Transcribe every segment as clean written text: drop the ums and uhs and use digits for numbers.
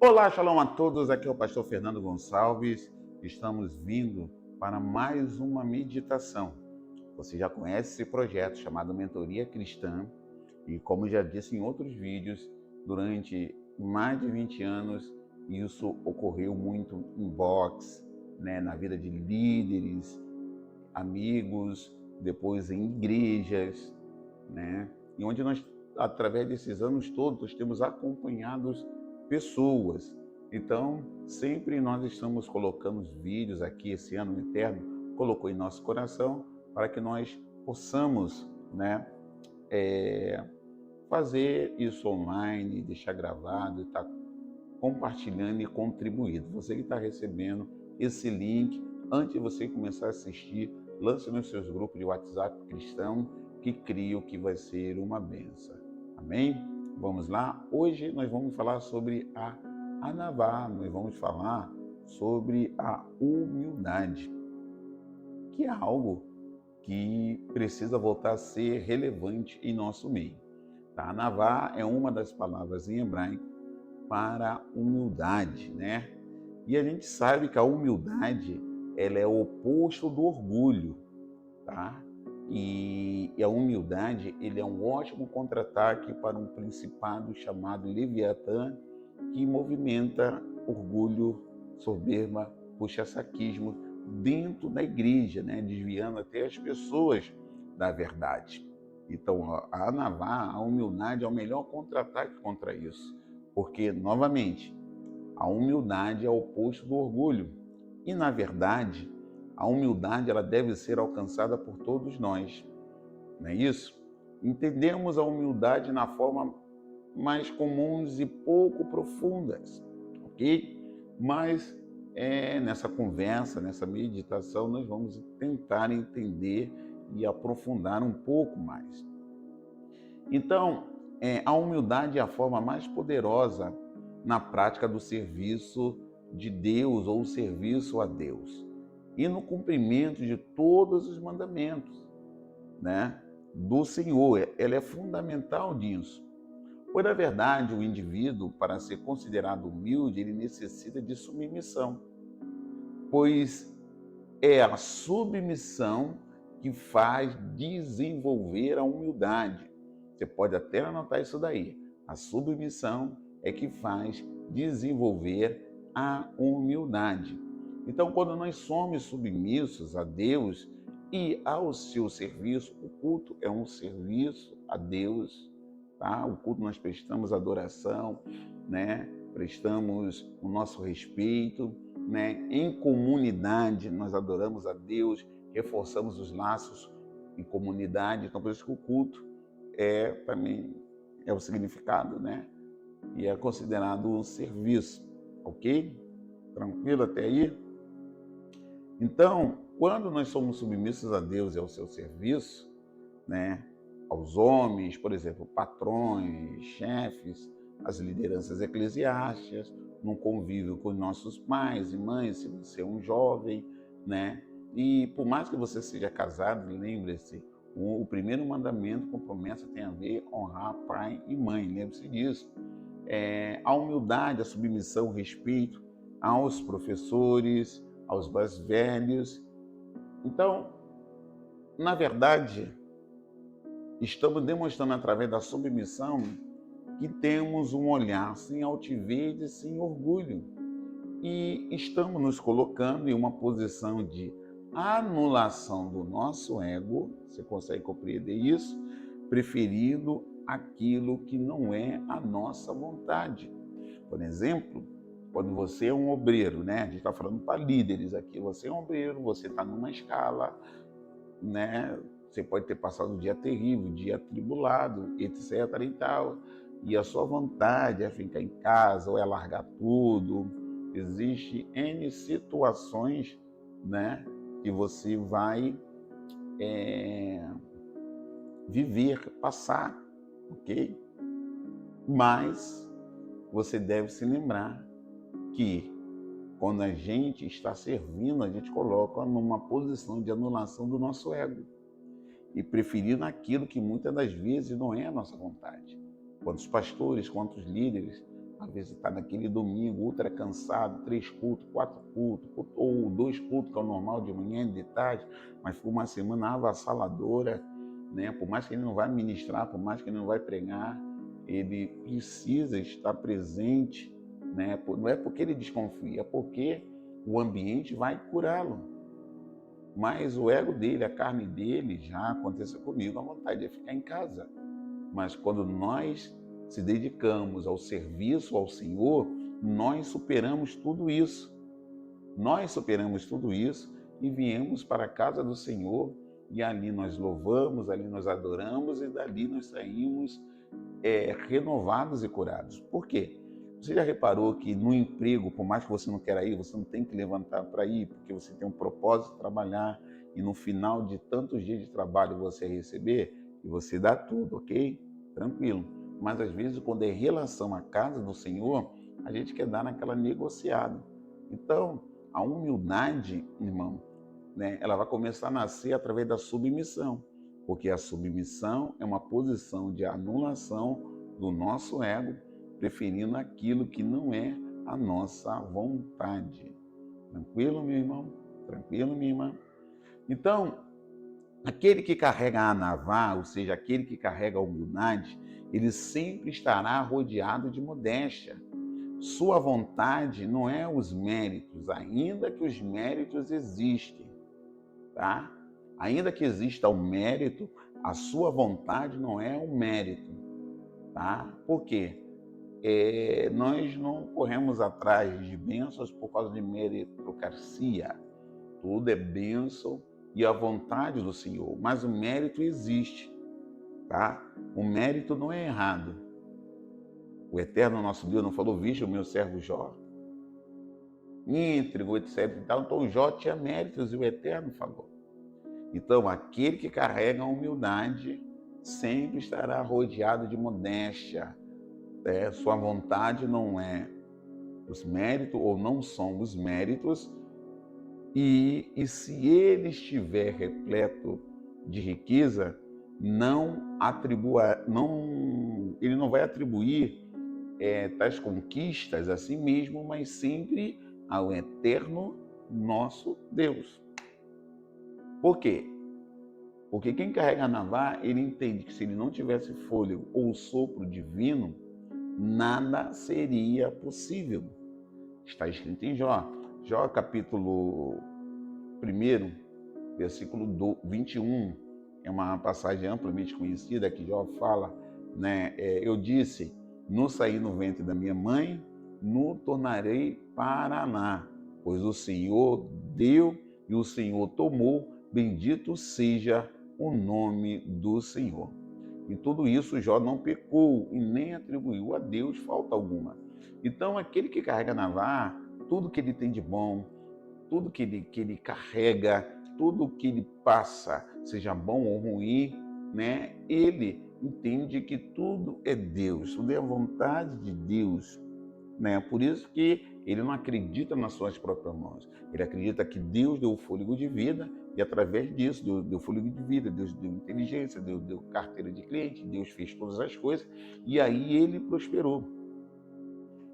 Olá, shalom a todos. Aqui é o pastor Fernando Gonçalves. Estamos vindo para mais uma meditação. Você já conhece esse projeto chamado Mentoria Cristã e, como já disse em outros vídeos, durante mais de 20 anos isso ocorreu muito em box, na vida de líderes, amigos, depois em igrejas, e onde nós, através desses anos todos, temos acompanhado pessoas. Então, sempre nós estamos colocando os vídeos aqui, esse ano eterno colocou em nosso coração para que nós possamos, fazer isso online, deixar gravado, estar compartilhando e contribuindo. Você que está recebendo esse link, antes de você começar a assistir, lance nos seus grupos de WhatsApp cristão, que creio que vai ser uma bênção. Amém? Vamos lá? Hoje nós vamos falar sobre a Anavá, nós vamos falar sobre a humildade, que é algo que precisa voltar a ser relevante em nosso meio. Tá? Anavá é uma das palavras em hebraico para humildade, E a gente sabe que a humildade, ela é o oposto do orgulho, tá? E a humildade, ele é um ótimo contra-ataque para um principado chamado Leviatã, que movimenta orgulho, soberba, puxa-saquismo dentro da igreja, desviando até as pessoas da verdade. Então, a Anavá, a humildade é o melhor contra-ataque contra isso, porque, novamente, a humildade é o oposto do orgulho. E, na verdade, a humildade ela deve ser alcançada por todos nós, não é isso? Entendemos a humildade na forma mais comuns e pouco profundas, ok? Mas nessa conversa, nessa meditação, nós vamos tentar entender e aprofundar um pouco mais. Então, a humildade é a forma mais poderosa na prática do serviço de Deus ou serviço a Deus e no cumprimento de todos os mandamentos, do Senhor. Ela é fundamental nisso. Pois, na verdade, o indivíduo, para ser considerado humilde, ele necessita de submissão, pois é a submissão que faz desenvolver a humildade. Você pode até anotar isso daí. A submissão é que faz desenvolver a humildade. Então, quando nós somos submissos a Deus e ao seu serviço, o culto é um serviço a Deus, tá? O culto nós prestamos adoração, prestamos o nosso respeito, Em comunidade nós adoramos a Deus, reforçamos os laços em comunidade. Então, por isso que o culto também é o significado, E é considerado um serviço, ok? Tranquilo até aí? Então, quando nós somos submissos a Deus e ao seu serviço, aos homens, por exemplo, patrões, chefes, as lideranças eclesiásticas, no convívio com nossos pais e mães, se você é um jovem, E por mais que você seja casado, lembre-se, o primeiro mandamento com promessa tem a ver com honrar pai e mãe, lembre-se disso. A humildade, a submissão, o respeito aos professores, aos mais velhos. Então, na verdade, estamos demonstrando através da submissão que temos um olhar sem altivez e sem orgulho. E estamos nos colocando em uma posição de anulação do nosso ego, você consegue compreender isso? Preferindo aquilo que não é a nossa vontade. Por exemplo, quando você é um obreiro, A gente está falando para líderes aqui, você é um obreiro, você está numa escala, Você pode ter passado um dia terrível, um dia atribulado, etc. e tal, e a sua vontade é ficar em casa ou é largar tudo. Existem N situações, que você vai viver, passar, ok? Mas você deve se lembrar que quando a gente está servindo, a gente coloca numa posição de anulação do nosso ego e preferindo aquilo que muitas das vezes não é a nossa vontade. Quantos pastores, quantos líderes Às vezes está naquele domingo ultra cansado, 3 cultos, 4 cultos, ou 2 cultos, que é o normal de manhã e de tarde, mas foi uma semana avassaladora, né? Por mais que ele não vai ministrar, por mais que ele não vai pregar, ele precisa estar presente, né? Não é porque ele desconfia, é porque o ambiente vai curá-lo. Mas o ego dele, a carne dele, já aconteceu comigo, a vontade é ficar em casa. Mas quando nós se dedicamos ao serviço ao Senhor, nós superamos tudo isso. Nós superamos tudo isso e viemos para a casa do Senhor e ali nós louvamos, ali nós adoramos e dali nós saímos renovados e curados. Por quê? Você já reparou que no emprego, por mais que você não queira ir, você não tem que levantar para ir, porque você tem um propósito de trabalhar e no final de tantos dias de trabalho você receber e você dá tudo, ok? Tranquilo. Mas às vezes quando é em relação à casa do Senhor, a gente quer dar naquela negociada. Então, a humildade, irmão, né, ela vai começar a nascer através da submissão, porque a submissão é uma posição de anulação do nosso ego, preferindo aquilo que não é a nossa vontade. Tranquilo, meu irmão? Tranquilo, minha irmã? Então, aquele que carrega a anavá, ou seja, aquele que carrega a humildade, ele sempre estará rodeado de modéstia. Sua vontade não é os méritos, ainda que os méritos existem, tá? Ainda que exista o mérito, a sua vontade não é o mérito, tá? Por quê? Nós não corremos atrás de bênçãos por causa de meritocracia. Tudo é bênção e a vontade do Senhor, mas o mérito existe, tá? O mérito não é errado. O eterno nosso Deus não falou, viste o meu servo Jó? Íntegro, etc. Então Jó tinha méritos e o eterno falou. Então, aquele que carrega a humildade sempre estará rodeado de modéstia. Sua vontade não é os méritos, ou não são os méritos, e se ele estiver repleto de riqueza, ele não vai atribuir tais conquistas a si mesmo, mas sempre ao eterno nosso Deus. Por quê? Porque quem carrega a navalha, ele entende que se ele não tivesse fôlego ou sopro divino, nada seria possível. Está escrito em Jó. Jó capítulo 1, versículo 21. É uma passagem amplamente conhecida que Jó fala, né? Eu disse, no saí no ventre da minha mãe, no tornarei para lá, pois o Senhor deu e o Senhor tomou, bendito seja o nome do Senhor. Em tudo isso, Jó não pecou e nem atribuiu a Deus falta alguma. Então, aquele que carrega na vara, tudo que ele tem de bom, tudo que ele carrega, tudo que ele passa, seja bom ou ruim, né? Ele entende que tudo é Deus, tudo é a vontade de Deus, né? Por isso que ele não acredita nas suas próprias mãos. Ele acredita que Deus deu o fôlego de vida e através disso deu fôlego de vida, Deus deu inteligência, deu carteira de cliente, Deus fez todas as coisas e aí ele prosperou.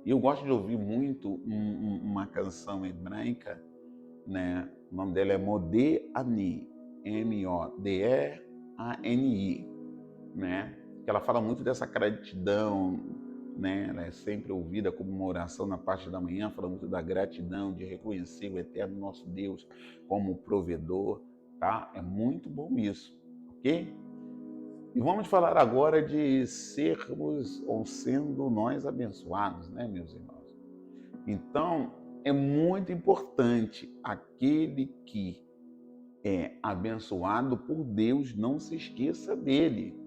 E eu gosto de ouvir muito uma canção hebraica, né? O nome dela é Modé-Ani, M-O-D-E-A-N-I, né? Que ela fala muito dessa gratidão, né? Ela é sempre ouvida como uma oração na parte da manhã, fala muito da gratidão, de reconhecer o eterno nosso Deus como provedor, tá? É muito bom isso, ok? E vamos falar agora de sermos ou sendo nós abençoados, né, meus irmãos? Então, é muito importante aquele que é abençoado por Deus não se esqueça dele,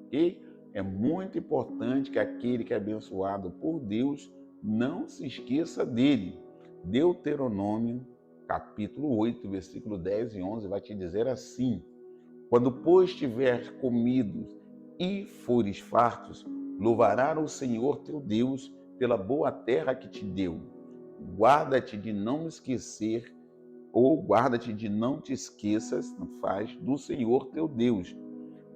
ok? É muito importante que aquele que é abençoado por Deus não se esqueça dele. Deuteronômio, capítulo 8, versículo 10 e 11 vai te dizer assim: quando, pois, tiver comido e fores fartos, louvarás o Senhor teu Deus pela boa terra que te deu. Guarda-te de não esquecer, ou guarda-te de não te esqueças, do Senhor teu Deus,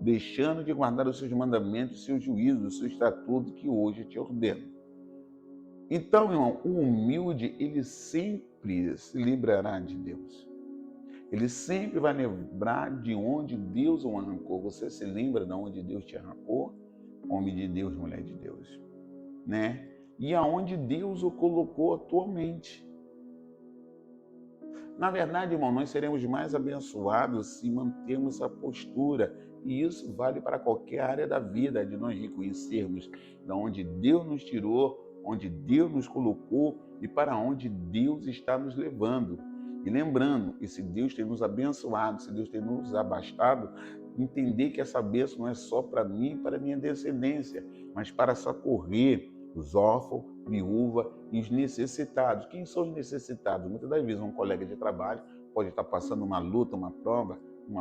deixando de guardar os seus mandamentos, os seus juízos, os seus estatutos que hoje te ordeno. Então, irmão, o humilde, ele sempre se livrará de Deus. Ele sempre vai lembrar de onde Deus o arrancou. Você se lembra de onde Deus te arrancou? Homem de Deus, mulher de Deus, né? E aonde Deus o colocou atualmente. Na verdade, irmão, nós seremos mais abençoados se mantermos essa postura. E isso vale para qualquer área da vida, de nós reconhecermos de onde Deus nos tirou, onde Deus nos colocou e para onde Deus está nos levando. E lembrando, e se Deus tem nos abençoado, se Deus tem nos abastado, entender que essa bênção não é só para mim e para minha descendência, mas para socorrer os órfãos, viúva e os necessitados. Quem são os necessitados? Muitas das vezes um colega de trabalho pode estar passando uma luta, uma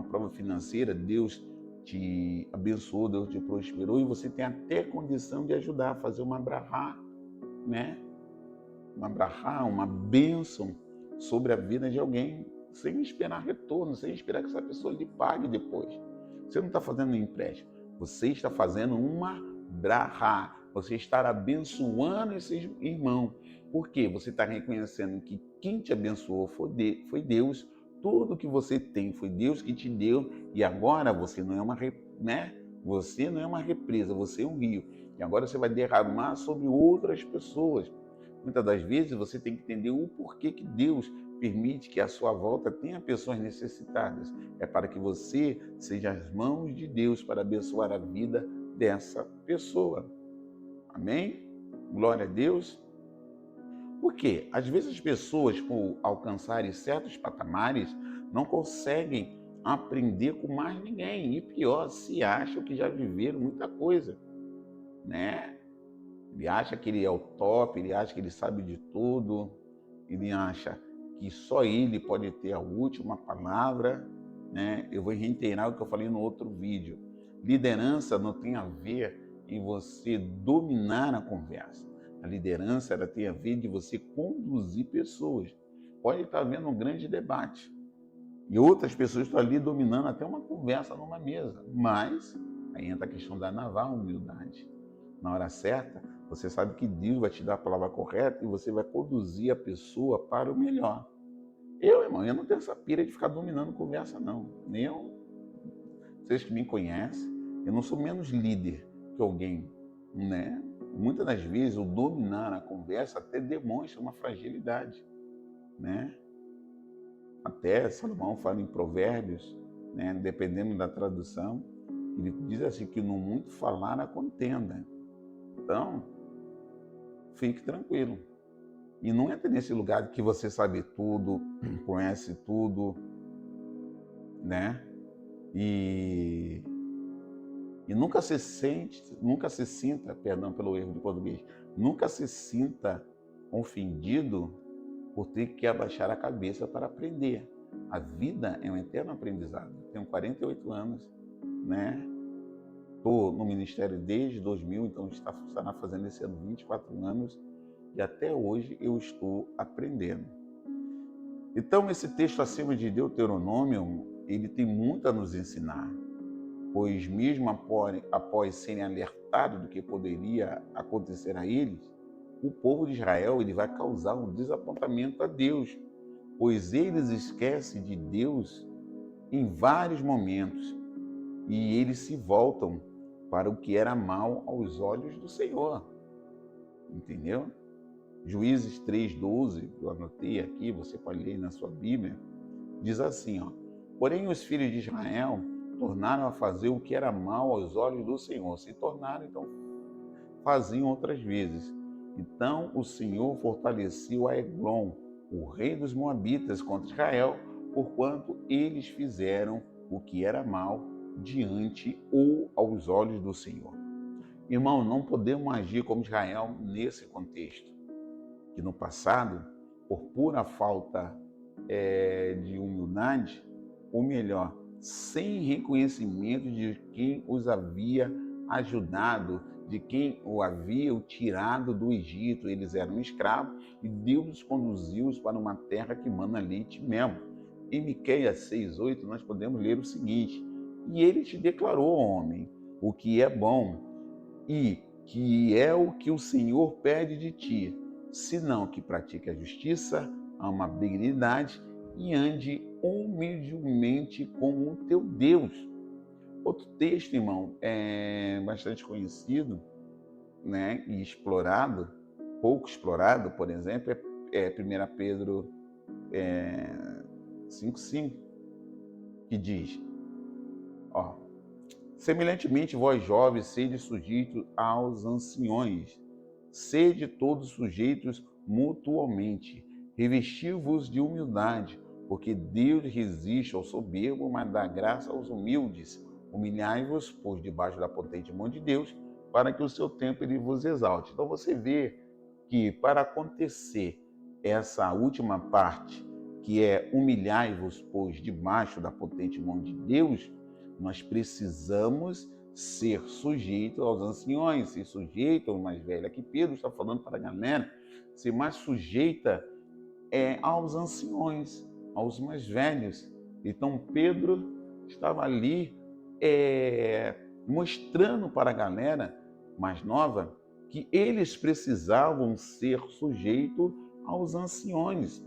prova financeira, Deus te abençoou, Deus te prosperou e você tem até condição de ajudar a fazer uma brahá, né? Uma brahá, uma bênção sobre a vida de alguém, sem esperar retorno, sem esperar que essa pessoa lhe pague depois. Você não está fazendo um empréstimo, você está fazendo uma brahá. Você está abençoando esses irmãos. Por quê? Você está reconhecendo que quem te abençoou foi Deus. Tudo que você tem foi Deus que te deu. E agora você não é uma, né? Você não é uma represa, você é um rio. E agora você vai derramar sobre outras pessoas. Muitas das vezes você tem que entender o porquê que Deus permite que à sua volta tenha pessoas necessitadas. É para que você seja as mãos de Deus para abençoar a vida dessa pessoa. Amém? Glória a Deus. Por quê? Às vezes as pessoas, por alcançarem certos patamares, não conseguem aprender com mais ninguém. E pior, se acham que já viveram muita coisa, né? Ele acha que ele é o top, ele acha que ele sabe de tudo, ele acha que só ele pode ter a última palavra, né? Eu vou reiterar o que eu falei no outro vídeo. Liderança não tem a ver em você dominar a conversa. A liderança ela tem a ver de você conduzir pessoas. Pode estar havendo um grande debate e outras pessoas estão ali dominando até uma conversa numa mesa, mas aí entra a questão da naval, humildade. Na hora certa, você sabe que Deus vai te dar a palavra correta e você vai conduzir a pessoa para o melhor. Irmão, eu não tenho essa pira de ficar dominando conversa, não. Vocês que me conhecem, eu não sou menos líder que alguém, né? Muitas das vezes o dominar a conversa até demonstra uma fragilidade, né? Até Salomão fala em Provérbios, né? Dependendo da tradução, ele diz assim que no muito falar a contenda. Então, fique tranquilo. E não entra nesse lugar de que você sabe tudo, conhece tudo, né? E nunca se sinta, perdão pelo erro de português, nunca se sinta ofendido por ter que abaixar a cabeça para aprender. A vida é um eterno aprendizado. Tenho 48 anos, né? Estou no ministério desde 2000, então estará fazendo esse ano 24 anos e até hoje eu estou aprendendo. Então esse texto acima de Deuteronômio, ele tem muito a nos ensinar, pois mesmo após serem alertados do que poderia acontecer a eles, o povo de Israel ele vai causar um desapontamento a Deus, pois eles esquecem de Deus em vários momentos e eles se voltam para o que era mal aos olhos do Senhor. Entendeu? Juízes 3:12, eu anotei aqui, você pode ler na sua Bíblia, diz assim, ó: porém os filhos de Israel tornaram a fazer o que era mal aos olhos do Senhor. Se tornaram, então faziam outras vezes. Então o Senhor fortaleceu a Eglon, o rei dos Moabitas, contra Israel, porquanto eles fizeram o que era mal diante ou aos olhos do Senhor. Irmão, não podemos agir como Israel nesse contexto, que no passado, por pura falta de humildade, ou melhor, sem reconhecimento de quem os havia ajudado, de quem o havia tirado do Egito. Eles eram escravos e Deus os conduziu para uma terra que mana leite e mel. Em Miqueias 6:8 nós podemos ler o seguinte: e ele te declarou, homem, o que é bom e que é o que o Senhor pede de ti, senão que pratique a justiça, a amabilidade e ande humildemente com o teu Deus. Outro texto, irmão, bastante conhecido, né, e explorado, pouco explorado, por exemplo, é 1 Pedro 5,5, que diz, ó, semelhantemente, vós jovens, sede sujeitos aos anciões, sede todos sujeitos mutuamente, revesti-vos de humildade, porque Deus resiste ao soberbo, mas dá graça aos humildes. Humilhai-vos, pois, debaixo da potente mão de Deus, para que o seu tempo ele vos exalte. Então você vê que para acontecer essa última parte, que é humilhai-vos, pois, debaixo da potente mão de Deus, nós precisamos ser sujeitos aos anciões, ser sujeito aos mais velhos. Aqui Pedro está falando para a galera ser mais sujeita aos anciões, aos mais velhos. Então Pedro estava ali mostrando para a galera mais nova que eles precisavam ser sujeitos aos anciões.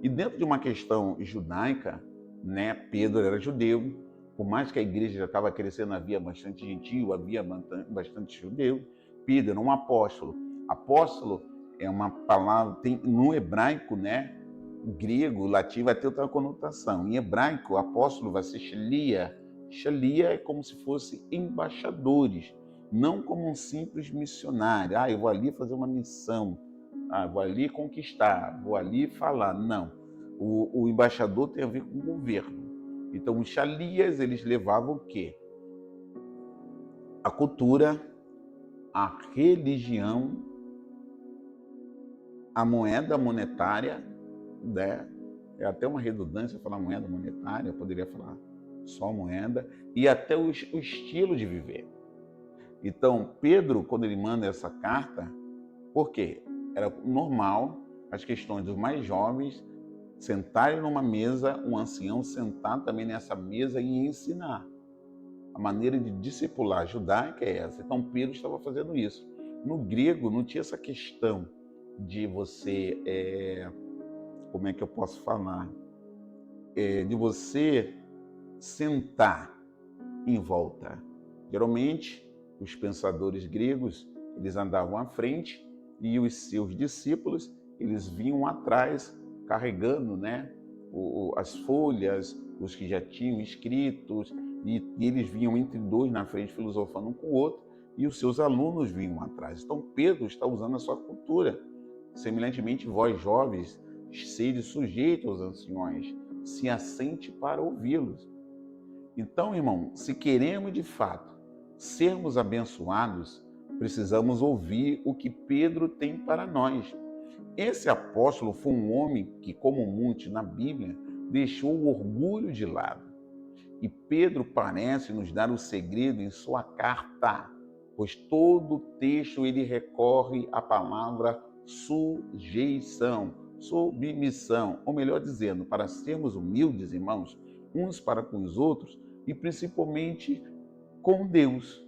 E dentro de uma questão judaica, né, Pedro era judeu, por mais que a igreja já estava crescendo, havia bastante gentio, havia bastante judeu. Pedro era um apóstolo. Apóstolo é uma palavra, tem no hebraico, né, grego, latim, vai ter outra conotação. Em hebraico, apóstolo vai ser shalia. Shalia é como se fosse embaixadores, não como um simples missionário. Eu vou ali fazer uma missão, vou ali conquistar, vou ali falar. Não. O embaixador tem a ver com o governo. Então, os xalias, eles levavam o quê? A cultura, a religião, a moeda monetária, né? É até uma redundância falar moeda monetária, eu poderia falar só moeda, e até o estilo de viver. Então, Pedro, quando ele manda essa carta, por quê? Era normal as questões dos mais jovens sentarem numa mesa, um ancião sentar também nessa mesa e ensinar. A maneira de discipular judaica é essa. Então Pedro estava fazendo isso. No grego não tinha essa questão de você, como é que eu posso falar? De você sentar em volta. Geralmente, os pensadores gregos, eles andavam à frente e os seus discípulos, eles vinham atrás carregando, né, as folhas, os que já tinham escritos, e eles vinham entre dois na frente filosofando um com o outro, e os seus alunos vinham atrás. Então Pedro está usando a sua cultura. Semelhantemente, vós jovens, sede sujeitos aos anciões, se assente para ouvi-los. Então, irmão, se queremos de fato sermos abençoados, precisamos ouvir o que Pedro tem para nós. Esse apóstolo foi um homem que, como muitos na Bíblia, deixou o orgulho de lado. E Pedro parece nos dar o segredo em sua carta, pois todo o texto ele recorre à palavra sujeição, submissão, ou melhor dizendo, para sermos humildes, irmãos, uns para com os outros e principalmente com Deus,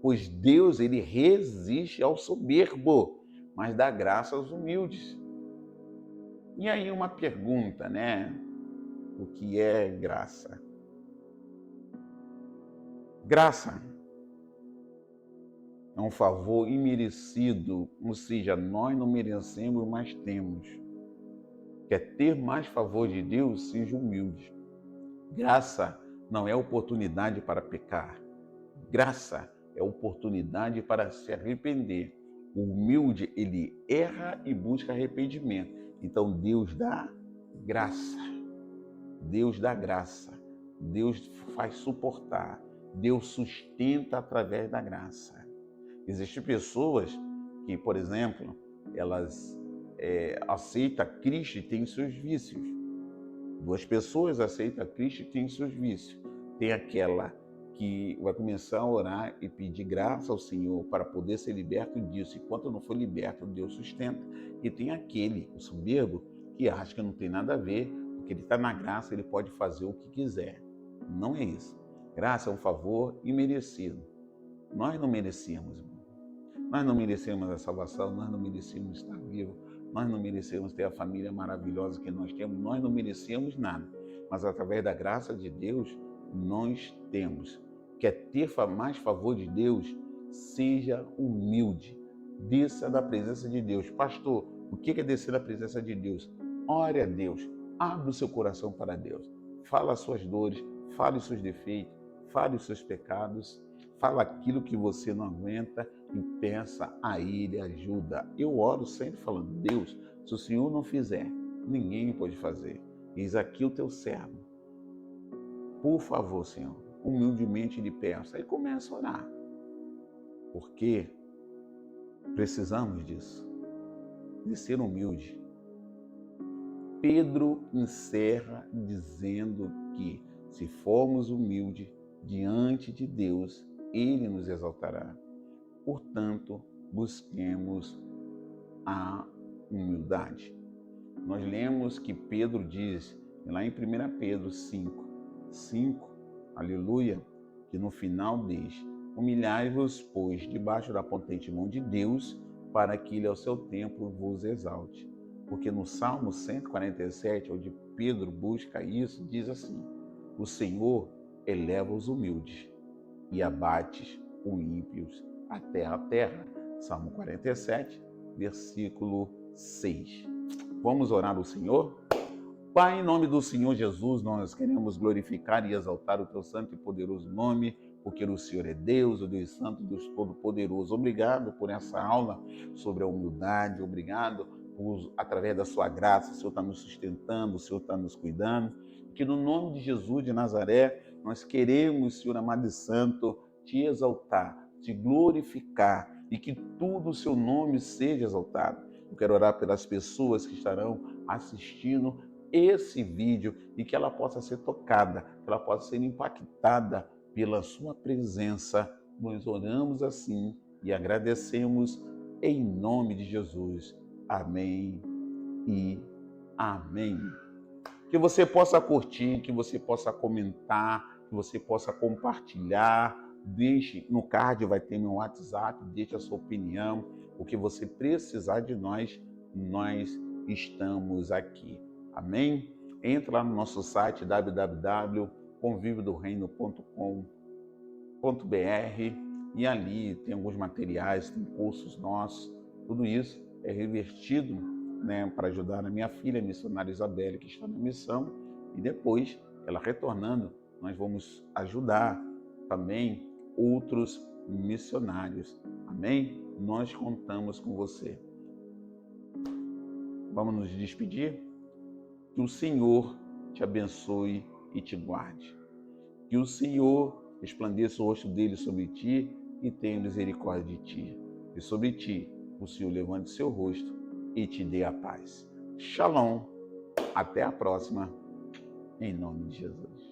pois Deus ele resiste ao soberbo, mas dá graça aos humildes. E aí uma pergunta, né? O que é graça? Graça é um favor imerecido, ou seja, nós não merecemos, mas temos. Quer ter mais favor de Deus? Seja humilde. Graça não é oportunidade para pecar. Graça é oportunidade para se arrepender. O humilde, ele erra e busca arrependimento. Então Deus dá graça. Deus dá graça. Deus faz suportar. Deus sustenta através da graça. Existem pessoas que, por exemplo, elas aceitam Cristo e têm seus vícios. Duas pessoas aceitam Cristo e têm seus vícios. Tem aquela que vai começar a orar e pedir graça ao Senhor para poder ser liberto disso. Enquanto não for liberto, Deus sustenta. E tem aquele, o soberbo, que acha que não tem nada a ver, porque ele está na graça, ele pode fazer o que quiser. Não é isso. Graça é um favor imerecido. Nós não merecemos, irmão. Nós não merecemos a salvação, nós não merecemos estar vivos, Nós não merecemos ter a família maravilhosa que nós temos, nós não merecemos nada. Mas através da graça de Deus, nós temos. Quer ter mais favor de Deus? Seja humilde. Desça da presença de Deus. Pastor, o que é descer da presença de Deus? Ore a Deus. Abra o seu coração para Deus. Fala as suas dores, fale os seus defeitos, fale os seus pecados, fala aquilo que você não aguenta e peça a Ele ajuda. Eu oro sempre falando, Deus, se o Senhor não fizer, ninguém pode fazer. Eis aqui o teu servo. Por favor, Senhor, humildemente lhe peço. Aí começa a orar. Porque precisamos disso, de ser humilde. Pedro encerra dizendo que se formos humildes diante de Deus, Ele nos exaltará. Portanto, busquemos a humildade. Nós lemos que Pedro diz, lá em 1 Pedro 5, aleluia, que no final diz, humilhai-vos, pois, debaixo da potente mão de Deus, para que Ele ao seu tempo vos exalte. Porque no Salmo 147, onde Pedro busca isso, diz assim, o Senhor eleva os humildes e abate os ímpios até a terra. Salmo 47, versículo 6. Vamos orar ao Senhor? Pai, em nome do Senhor Jesus, nós queremos glorificar e exaltar o teu santo e poderoso nome, porque o Senhor é Deus, o Deus Santo, o Deus Todo-Poderoso. Obrigado por essa aula sobre a humildade, obrigado por, através da sua graça, o Senhor está nos sustentando, o Senhor está nos cuidando. Que no nome de Jesus de Nazaré, nós queremos, Senhor amado e santo, te exaltar, te glorificar e que tudo o seu nome seja exaltado. Eu quero orar pelas pessoas que estarão assistindo esse vídeo e que ela possa ser tocada, que ela possa ser impactada pela sua presença. Nós oramos assim e agradecemos em nome de Jesus. Amém e amém. Que você possa curtir, que você possa comentar, que você possa compartilhar. Deixe, no card vai ter meu WhatsApp, deixe a sua opinião. O que você precisar de nós estamos aqui. Amém? Entra lá no nosso site www.convivedoreino.com.br e ali tem alguns materiais, tem cursos nossos. Tudo isso é revertido, para ajudar a minha filha, a missionária Isabelle, que está na missão. E depois, ela retornando, nós vamos ajudar também outros missionários. Amém? Nós contamos com você. Vamos nos despedir? Que o Senhor te abençoe e te guarde. Que o Senhor resplandeça o rosto dele sobre ti e tenha misericórdia de ti. E sobre ti, o Senhor levante seu rosto e te dê a paz. Shalom. Até a próxima. Em nome de Jesus.